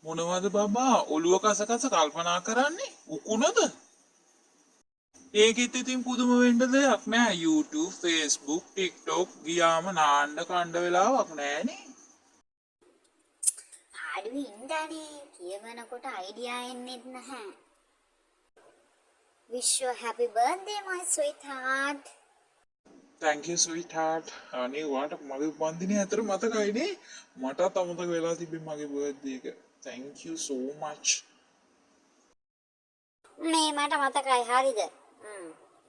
මොනවද බබා ඔළුව කසකස කල්පනා කරන්නේ උකුණද? ඒකෙත් ඉතින් පුදුම වෙන්න දෙයක් නෑ. YouTube, Facebook, TikTok ගියාම නාන්න කණ්ඩ වෙලාවක් නෑනේ. ආඩුවේ ඉඳානේ කියවනකොට අයිඩියා එන්නේ නැහැ. Wish you a happy birthday my sweetheart. Thank you sweetheart. අනේ වාට මගේ උපන්දිනේ ඇතර මතකයිනේ. මටත් අමතක වෙලා තිබ්බේ මගේ බර්ත්ඩේ එක. Thank you so much. මේ මට මතකයි හරිද?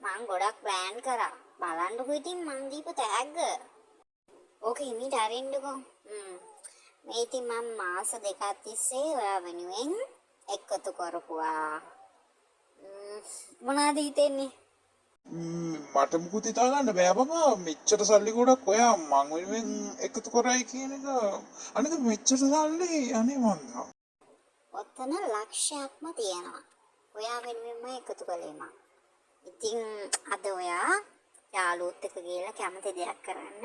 මං ගොඩක් ප්ලෑන් කරා. බලන්නකො ඉතින් මං දීපු තෑග්ග. ඕක හිමීට අරින්නකෝ. මේ ඉතින් මම මාස දෙකක් තිස්සේ ඔයා වෙනුවෙන් එකතු කරපුවා. මොනවද හිතෙන්නේ? මට මුකුත් හිතා ගන්න බෑ බබා. මෙච්චර සල්ලි ගොඩක් ඔයා මං වෙනුවෙන් එකතු කරයි කියන එක. අනික මෙච්චර සල්ලි අනේ මන්දා. ඔතන ලක්ෂයක්ම තියෙනවා. ඔයා වෙනුවෙන්ම එකතු කළේ මං. ඉතින් අද ඔයා යාළුවොත් එක්ක ගිහලා කැමති දෙයක් කරන්න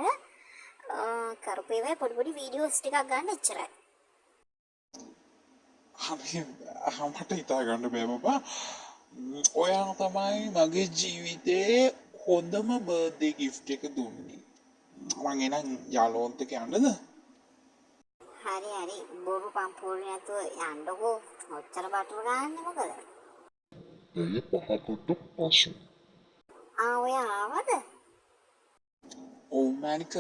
කරපු ඒවා පොඩි පොඩි වීඩියෝස් ටිකක් ගන්න එච්චරයි. අනේ මට හිතා ගන්න බෑ බබා. ඔයා තමයි මගේ ජීවිතේ හොඳම බර්ත්ඩේ ගිෆ්ට් එක දුන්නේ. මං එනම් යාළුවොත් එක්ක යන්නද? හරි බොරු පම්පෝරේ නැතුව යන්නකෝ. ඔච්චර බටුර ගන්න මොකද? එය පහකට පසු. ඔය ආවද? ඔව් මැනික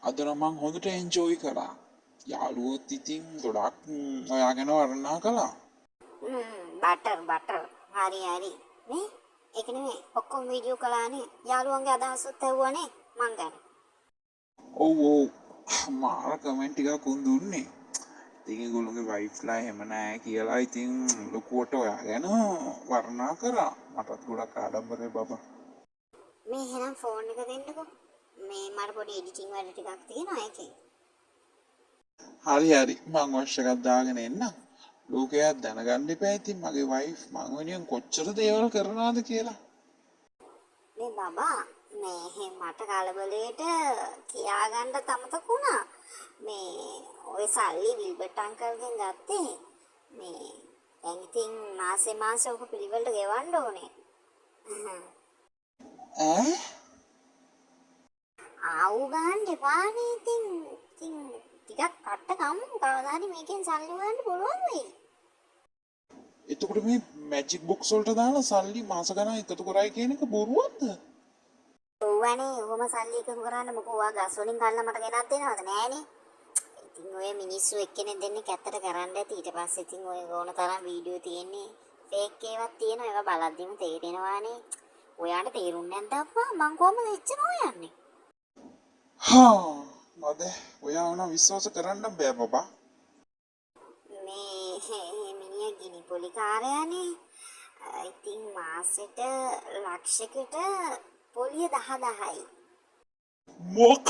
අද නම් මං හොඳට එන්ජොයි කරා. යාළුවොත් ඉතින් ගොඩක් ඔයා ගැන වර්ණනා කළා. බටර් හරි නේ ඒක නෙමෙයි ඔක්කොම වීඩියෝ කළානේ යාළුවන්ගේ අදහසත් ඇහුවානේ මං ගැන. ඔව් මාර කමෙන්ට් ටිකක් උන් දුන්නේ. ඉතින් ඒගොල්ලෝගේ වයිෆ්ලා එහෙම නැහැ කියලා ඉතින් ලොකුවට ඔයා ගැන වර්ණනා කරා. මටත් ගොඩක් ආඩම්බරයි බබා. මේ එහෙනම් ෆෝන් එක දෙන්නකෝ. මේ මට පොඩි එඩිටින් වැඩ ටිකක් තියෙනවා ඒකේ. හරි මං වොච් එකක් දාගෙන එන්නම්. ලෝකයක් දැනගන්න එපා ඉතින් මගේ වයිෆ් මං වෙනුවෙන් කොච්චර දේවල් කරනවද කියලා. මේ බබා මේ මට කලබලයට කියාගන්න තමතක වුණා. මේ ඔය සල්ලි විල්බර්ට් අංකල්ගෙන් ගත්තේ. මේ දැන් ඉතින් මාසේ ඔක පිළිවෙලට ගෙවන්න ඕනේ. ආවු ගන්න එපානේ ඉතින් ටිකක් කට්ට කමු. කවදා හරි මේකෙන් සල්ලි හොයන්න පුළුවන් වෙයි. එතකොට මේ මැජික් බොක්ස් වලට දාලා සල්ලි මාස ගණන් එකතු කරයි කියන එක බොරුවක්ද? ඔව්වනේ ඔහොම සල්ලි එකතු කරන්න මොකෝ ඔයා ගස් වලින් කල්ලා මට ගෙනත් දෙනවද නෑනේ. ඉතින් ඔය මිනිස්සු එක්කෙනෙක් දෙන්නෙක් ඇත්තට කරන්න ඇති. ඊට පස්සේ ඉතින් ඔය ඕන තරම් වීඩියෝ තියෙන්නේ. ෆේක් ඒවාත් තියෙනවා. ඒවා බලද්දිම තේරෙනවානේ. ඔයාට තේරුන්නේ නැද්ද අප්පා? මං කොහමද එච්චර හොයන්නේ? මද ඔයා වුණා විශ්වාස කරන්න බෑ බබා. මේ මිනිහා ගිනි පොලි කාර්යයනේ. ඉතින් මාසෙට ලක්ෂයකට පොලිය 10,000යි. මොකක්?